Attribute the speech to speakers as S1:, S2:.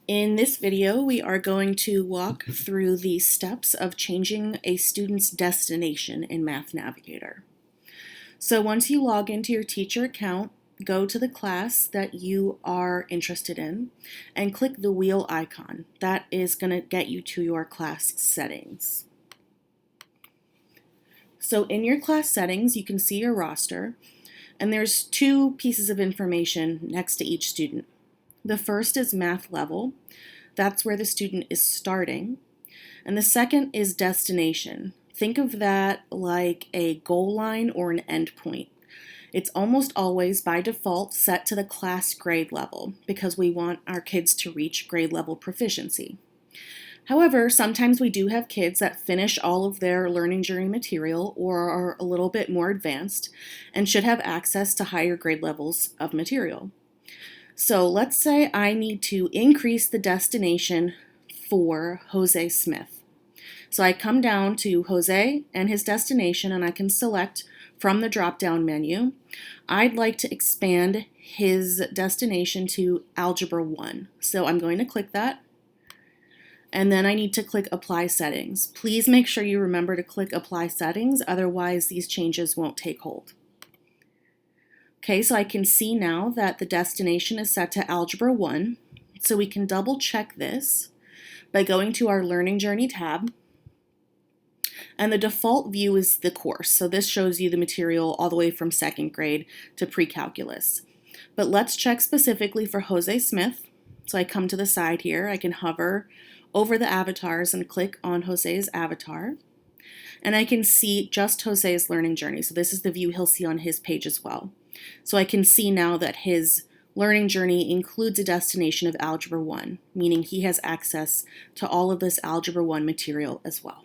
S1: In this video, we are going to walk through the steps of changing a student's destination in Math Navigator. So once you log into your teacher account, go to the class that you are interested in and click the wheel icon. That is going to get you to your class settings. So in your class settings, you can see your roster, and there's two pieces of information next to each student. The first is math level. That's where the student is starting. And the second is destination. Think of that like a goal line or an endpoint. It's almost always by default set to the class grade level because we want our kids to reach grade level proficiency. However, sometimes we do have kids that finish all of their learning journey material or are a little bit more advanced and should have access to higher grade levels of material. So let's say I need to increase the destination for Jose Smith. So I come down to Jose and his destination, and I can select from the drop-down menu. I'd like to expand his destination to Algebra 1. So I'm going to click that. And then I need to click Apply Settings. Please make sure you remember to click Apply Settings, otherwise these changes won't take hold. Okay, so I can see now that the destination is set to Algebra 1. So we can double check this by going to our Learning Journey tab. And the default view is the course. So this shows you the material all the way from second grade to pre-calculus. But let's check specifically for Jose Smith. So I come to the side here. I can hover over the avatars and click on Jose's avatar. And I can see just Jose's learning journey. So this is the view he'll see on his page as well. So I can see now that his learning journey includes a destination of Algebra 1, meaning he has access to all of this Algebra 1 material as well.